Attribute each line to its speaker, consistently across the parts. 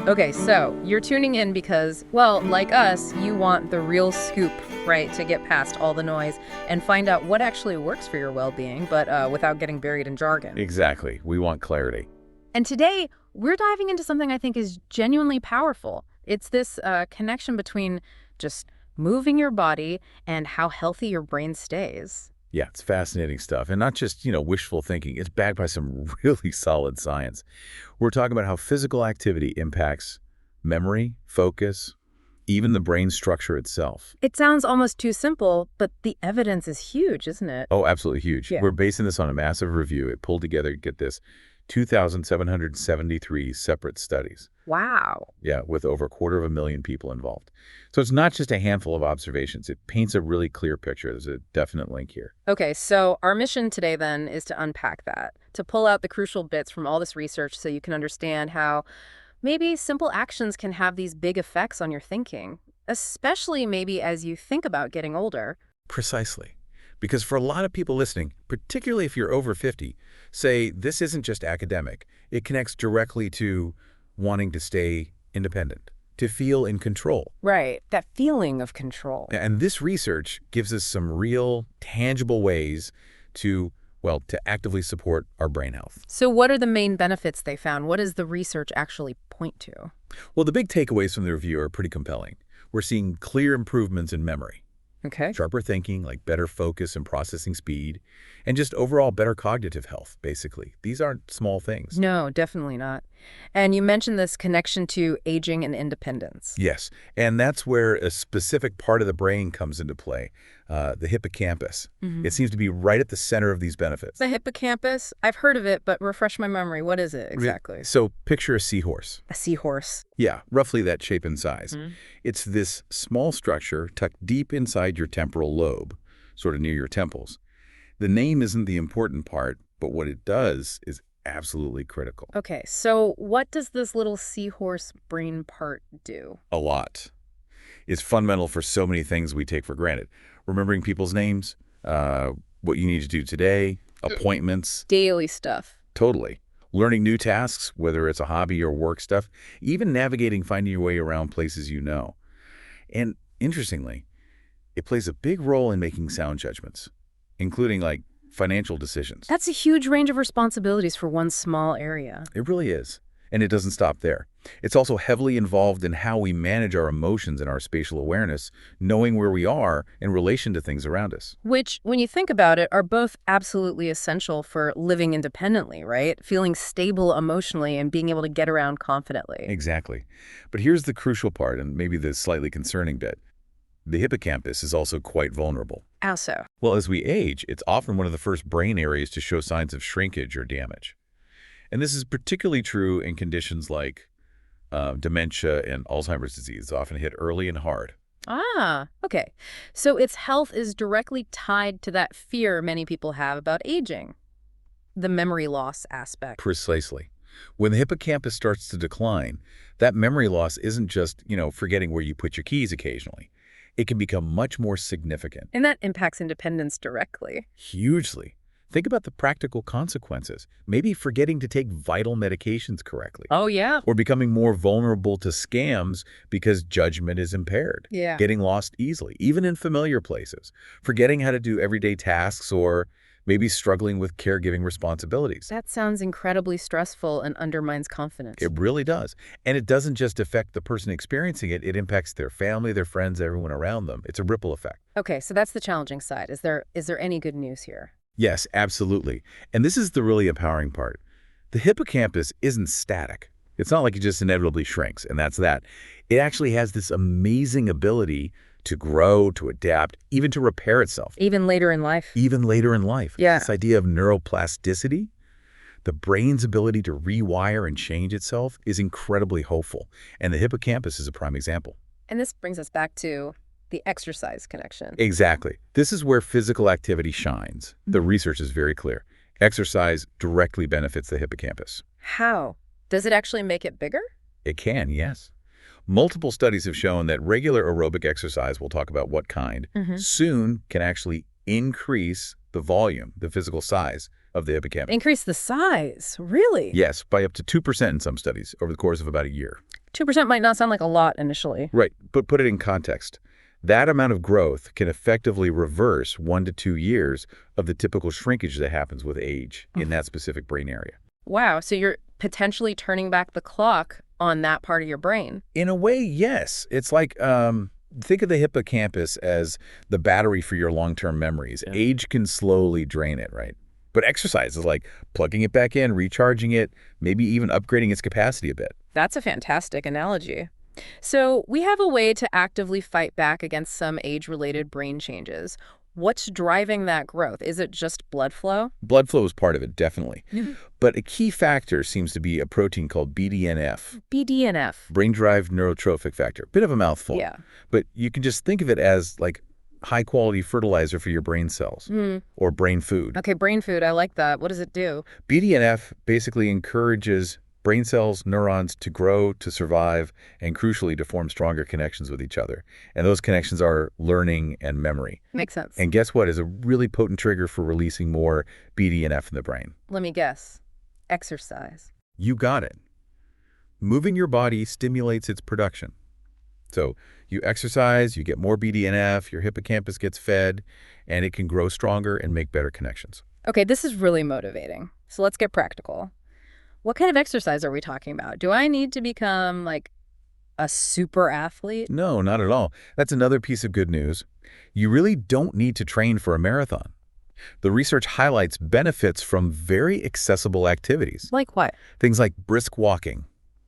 Speaker 1: Okay, so you're tuning in because, well, like us, you want the real scoop, right, to get past all the noise and find out what actually works for your well-being, but without getting buried in jargon.
Speaker 2: Exactly. We want clarity.
Speaker 1: And today, we're diving into something I think is genuinely powerful. It's this connection between just moving your body and how healthy your brain stays.
Speaker 2: Yeah, it's fascinating stuff. And not just, wishful thinking. It's backed by some really solid science. We're talking about how physical activity impacts memory, focus, even the brain structure itself.
Speaker 1: It sounds almost too simple, but the evidence is huge, isn't it?
Speaker 2: Oh, absolutely huge.
Speaker 1: Yeah.
Speaker 2: We're basing this on a massive review. It pulled together, get this, 2,773 separate studies.
Speaker 1: Wow.
Speaker 2: Yeah, with over 250,000 people involved. So it's not just a handful of observations. It paints a really clear picture. There's a definite link here.
Speaker 1: Okay, so our mission today then is to unpack that, to pull out the crucial bits from all this research so you can understand how maybe simple actions can have these big effects on your thinking, especially maybe as you think about getting older.
Speaker 2: Precisely. Because for a lot of people listening, particularly if you're over 50, say this isn't just academic. It connects directly to wanting to stay independent, to feel in control.
Speaker 1: Right, that feeling of control.
Speaker 2: And this research gives us some real, tangible ways to, well, to actively support our brain health.
Speaker 1: So what are the main benefits they found? What does the research actually point to?
Speaker 2: Well, the big takeaways from the review are pretty compelling. We're seeing clear improvements in memory,
Speaker 1: Okay.
Speaker 2: sharper thinking, like better focus and processing speed, and just overall better cognitive health, basically. These aren't small things.
Speaker 1: No, definitely not. And you mentioned this connection to aging and independence.
Speaker 2: Yes, and that's where a specific part of the brain comes into play, the hippocampus. It seems to be right at the center of these benefits.
Speaker 1: The hippocampus, I've heard of it, but refresh my memory. What is it exactly?
Speaker 2: So picture a seahorse.
Speaker 1: A seahorse.
Speaker 2: Yeah, roughly that shape and size. It's this small structure tucked deep inside your temporal lobe, sort of near your temples. The name isn't the important part, but what it does is absolutely critical.
Speaker 1: Okay, so what does this little seahorse brain part do?
Speaker 2: A lot. It's fundamental for so many things we take for granted. Remembering people's names, what you need to do today, appointments.
Speaker 1: Daily stuff.
Speaker 2: Totally. Learning new tasks, whether it's a hobby or work stuff, even navigating, finding your way around places you know. And interestingly, it plays a big role in making sound judgments, including like financial decisions.
Speaker 1: That's a huge range of responsibilities for one small area.
Speaker 2: It really is. And it doesn't stop there. It's also heavily involved in how we manage our emotions and our spatial awareness, knowing where we are in relation to things around us.
Speaker 1: Which, when you think about it, are both absolutely essential for living independently, right? Feeling stable emotionally and being able to get around confidently.
Speaker 2: Exactly. But here's the crucial part, and maybe the slightly concerning bit. The hippocampus is also quite vulnerable.
Speaker 1: How so?
Speaker 2: Well, as we age, it's often one of the first brain areas to show signs of shrinkage or damage. And this is particularly true in conditions like dementia and Alzheimer's disease, often hit early and hard.
Speaker 1: Ah, okay. So its health is directly tied to that fear many people have about aging. The memory loss aspect.
Speaker 2: Precisely. When the hippocampus starts to decline, that memory loss isn't just, forgetting where you put your keys occasionally. It can become much more significant.
Speaker 1: And that impacts independence directly.
Speaker 2: Hugely. Think about the practical consequences. Maybe forgetting to take vital medications correctly.
Speaker 1: Oh, yeah.
Speaker 2: Or becoming more vulnerable to scams because judgment is impaired.
Speaker 1: Yeah.
Speaker 2: Getting lost easily, even in familiar places. Forgetting how to do everyday tasks or maybe struggling with caregiving responsibilities.
Speaker 1: That sounds incredibly stressful and undermines confidence.
Speaker 2: It really does. And it doesn't just affect the person experiencing it. It impacts their family, their friends, everyone around them. It's a ripple effect.
Speaker 1: Okay, so that's the challenging side. Is there any good news here?
Speaker 2: Yes, absolutely. And this is the really empowering part. The hippocampus isn't static. It's not like it just inevitably shrinks, and that's that. It actually has this amazing ability to grow, to adapt, even to repair itself.
Speaker 1: Even later in life?
Speaker 2: Even later in life.
Speaker 1: Yeah.
Speaker 2: This idea of neuroplasticity, the brain's ability to rewire and change itself, is incredibly hopeful. And the hippocampus is a prime example.
Speaker 1: And this brings us back to the exercise connection.
Speaker 2: Exactly. This is where physical activity shines. The research is very clear. Exercise directly benefits the hippocampus.
Speaker 1: How? Does it actually make it bigger?
Speaker 2: It can, yes. Multiple studies have shown that regular aerobic exercise, we'll talk about what kind, soon can actually increase the volume, the physical size of the hippocampus.
Speaker 1: Increase the size? Really?
Speaker 2: Yes, by up to 2% in some studies over the course of about a year.
Speaker 1: 2% might not sound like a lot initially.
Speaker 2: Right, but put it in context. That amount of growth can effectively reverse 1 to 2 years of the typical shrinkage that happens with age in that specific brain area.
Speaker 1: Wow, so you're potentially turning back the clock on that part of your brain.
Speaker 2: In a way, yes. It's like, think of the hippocampus as the battery for your long-term memories. Yeah. Age can slowly drain it, right? But exercise is like plugging it back in, recharging it, maybe even upgrading its capacity a bit.
Speaker 1: That's a fantastic analogy. So we have a way to actively fight back against some age-related brain changes. What's driving that growth? Is it just blood flow?
Speaker 2: Blood flow is part of it, definitely.
Speaker 1: Mhm.
Speaker 2: But a key factor seems to be a protein called BDNF,
Speaker 1: BDNF.
Speaker 2: brain-derived neurotrophic factor. Bit of a mouthful.
Speaker 1: Yeah.
Speaker 2: But you can just think of it as like high-quality fertilizer for your brain cells or brain food.
Speaker 1: Okay, brain food. I like that. What does it do?
Speaker 2: BDNF basically encourages brain cells, neurons to grow, to survive, and crucially to form stronger connections with each other. And those connections are learning and memory.
Speaker 1: Makes sense.
Speaker 2: And guess what is a really potent trigger for releasing more BDNF in the brain?
Speaker 1: Let me guess. Exercise.
Speaker 2: You got it. Moving your body stimulates its production. So you exercise, you get more BDNF, your hippocampus gets fed, and it can grow stronger and make better connections.
Speaker 1: Okay, this is really motivating. So let's get practical. What kind of exercise are we talking about? Do I need to become like a super athlete?
Speaker 2: No, not at all. That's another piece of good news. You really don't need to train for a marathon. The research highlights benefits from very accessible activities.
Speaker 1: Like what?
Speaker 2: Things like brisk walking,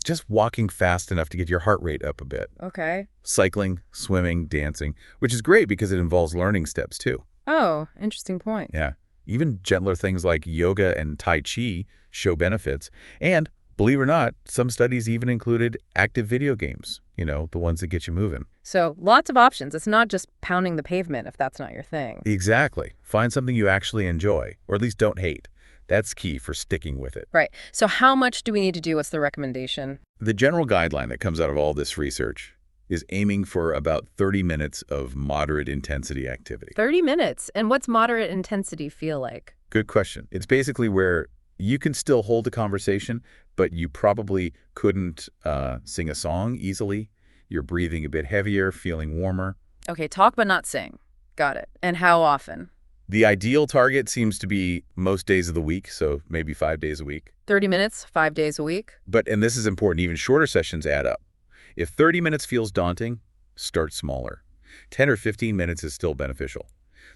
Speaker 2: just walking fast enough to get your heart rate up a bit.
Speaker 1: Okay.
Speaker 2: Cycling, swimming, dancing, which is great because it involves learning steps too.
Speaker 1: Oh, interesting point.
Speaker 2: Yeah. Even gentler things like yoga and Tai Chi show benefits. And believe it or not, some studies even included active video games, the ones that get you moving.
Speaker 1: So lots of options. It's not just pounding the pavement if that's not your thing.
Speaker 2: Exactly. Find something you actually enjoy, or at least don't hate. That's key for sticking with it.
Speaker 1: Right. So how much do we need to do? What's the recommendation?
Speaker 2: The general guideline that comes out of all this research is aiming for about 30 minutes of moderate intensity activity.
Speaker 1: 30 minutes? And what's moderate intensity feel like?
Speaker 2: Good question. It's basically where you can still hold a conversation, but you probably couldn't sing a song easily. You're breathing a bit heavier, feeling warmer.
Speaker 1: Okay, talk but not sing. Got it. And how often?
Speaker 2: The ideal target seems to be most days of the week, so maybe 5 days a week.
Speaker 1: 30 minutes, 5 days a week?
Speaker 2: And this is important, even shorter sessions add up. If 30 minutes feels daunting, start smaller. 10 or 15 minutes is still beneficial.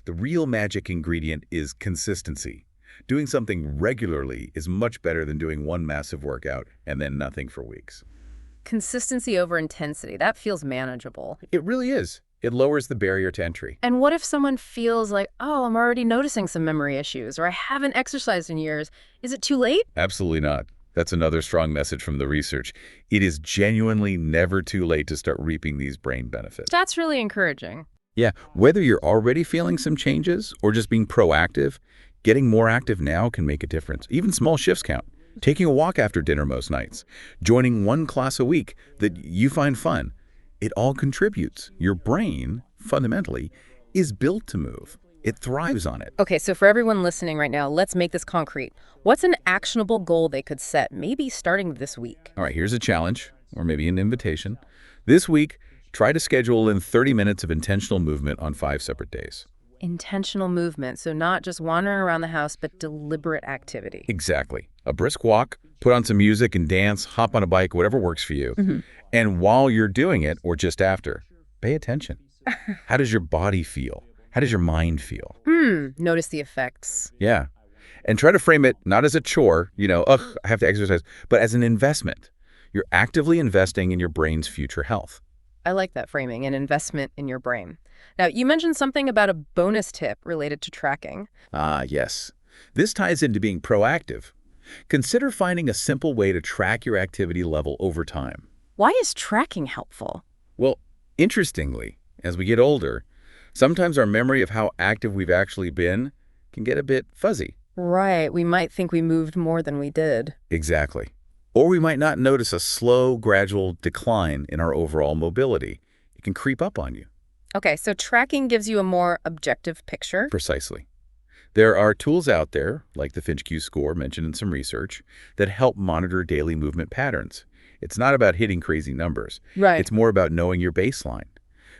Speaker 2: The real magic ingredient is consistency. Doing something regularly is much better than doing one massive workout and then nothing for weeks.
Speaker 1: Consistency over intensity. That feels manageable.
Speaker 2: It really is. It lowers the barrier to entry.
Speaker 1: And what if someone feels like, oh, I'm already noticing some memory issues, or I haven't exercised in years? Is it too late?
Speaker 2: Absolutely not. That's another strong message from the research. It is genuinely never too late to start reaping these brain benefits.
Speaker 1: That's really encouraging.
Speaker 2: Yeah, whether you're already feeling some changes or just being proactive, getting more active now can make a difference. Even small shifts count. Taking a walk after dinner most nights, joining one class a week that you find fun. It all contributes. Your brain, fundamentally, is built to move. It thrives on it.
Speaker 1: Okay, so for everyone listening right now, let's make this concrete. What's an actionable goal they could set, maybe starting this week?
Speaker 2: All right, here's a challenge, or maybe an invitation. This week, try to schedule in 30 minutes of intentional movement on 5 separate days.
Speaker 1: Intentional movement, so not just wandering around the house, but deliberate activity.
Speaker 2: Exactly. A brisk walk, put on some music and dance, hop on a bike, whatever works for you. And while you're doing it, or just after, pay attention. How does your body feel? How does your mind feel?
Speaker 1: Notice the effects.
Speaker 2: Yeah. And try to frame it not as a chore, ugh, I have to exercise, but as an investment. You're actively investing in your brain's future health.
Speaker 1: I like that framing, an investment in your brain. Now, you mentioned something about a bonus tip related to tracking.
Speaker 2: Ah, yes. This ties into being proactive. Consider finding a simple way to track your activity level over time.
Speaker 1: Why is tracking helpful?
Speaker 2: Well, interestingly, as we get older, sometimes our memory of how active we've actually been can get a bit fuzzy.
Speaker 1: Right, we might think we moved more than we did.
Speaker 2: Exactly. Or we might not notice a slow, gradual decline in our overall mobility. It can creep up on you.
Speaker 1: Okay, so tracking gives you a more objective picture.
Speaker 2: Precisely. There are tools out there, like the Finch Q score mentioned in some research, that help monitor daily movement patterns. It's not about hitting crazy numbers.
Speaker 1: Right.
Speaker 2: It's more about knowing your baseline,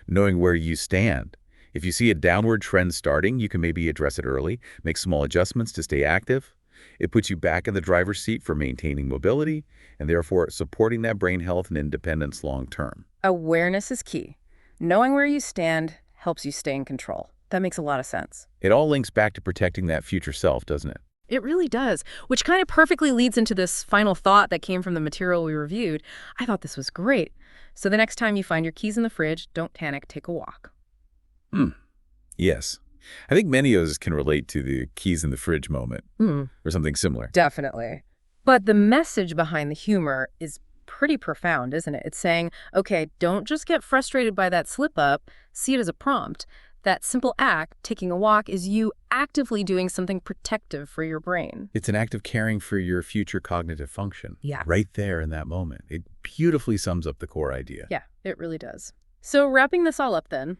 Speaker 2: knowing where you stand. If you see a downward trend starting, you can maybe address it early, make small adjustments to stay active. It puts you back in the driver's seat for maintaining mobility and therefore supporting that brain health and independence long term.
Speaker 1: Awareness is key. Knowing where you stand helps you stay in control. That makes a lot of sense.
Speaker 2: It all links back to protecting that future self, doesn't it?
Speaker 1: It really does, which kind of perfectly leads into this final thought that came from the material we reviewed. I thought this was great. So the next time you find your keys in the fridge, don't panic, take a walk.
Speaker 2: Yes. I think many of us can relate to the keys in the fridge moment
Speaker 1: Hmm.
Speaker 2: or something similar.
Speaker 1: Definitely. But the message behind the humor is pretty profound, isn't it? It's saying, okay, don't just get frustrated by that slip up, see it as a prompt. That simple act, taking a walk, is you actively doing something protective for your brain.
Speaker 2: It's an act of caring for your future cognitive function.
Speaker 1: Yeah.
Speaker 2: Right there in that moment. It beautifully sums up the core idea.
Speaker 1: Yeah, it really does. So wrapping this all up then,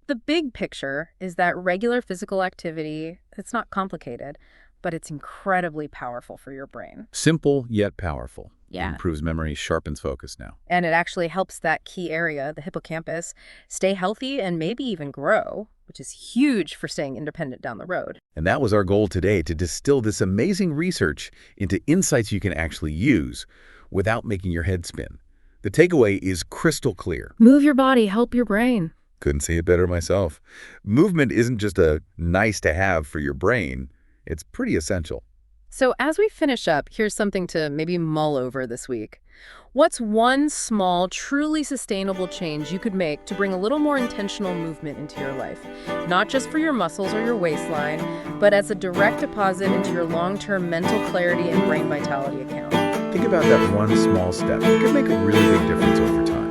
Speaker 1: the big picture is that regular physical activity, it's not complicated, but it's incredibly powerful for your brain.
Speaker 2: Simple yet powerful.
Speaker 1: Yeah.
Speaker 2: It improves memory, sharpens focus now.
Speaker 1: And it actually helps that key area, the hippocampus, stay healthy and maybe even grow, which is huge for staying independent down the road.
Speaker 2: And that was our goal today, to distill this amazing research into insights you can actually use without making your head spin. The takeaway is crystal clear.
Speaker 1: Move your body, help your brain.
Speaker 2: Couldn't say it better myself. Movement isn't just a nice to have for your brain. It's pretty essential.
Speaker 1: So as we finish up, here's something to maybe mull over this week. What's one small, truly sustainable change you could make to bring a little more intentional movement into your life? Not just for your muscles or your waistline, but as a direct deposit into your long-term mental clarity and brain vitality account.
Speaker 2: Think about that one small step. It could make a really big difference over time.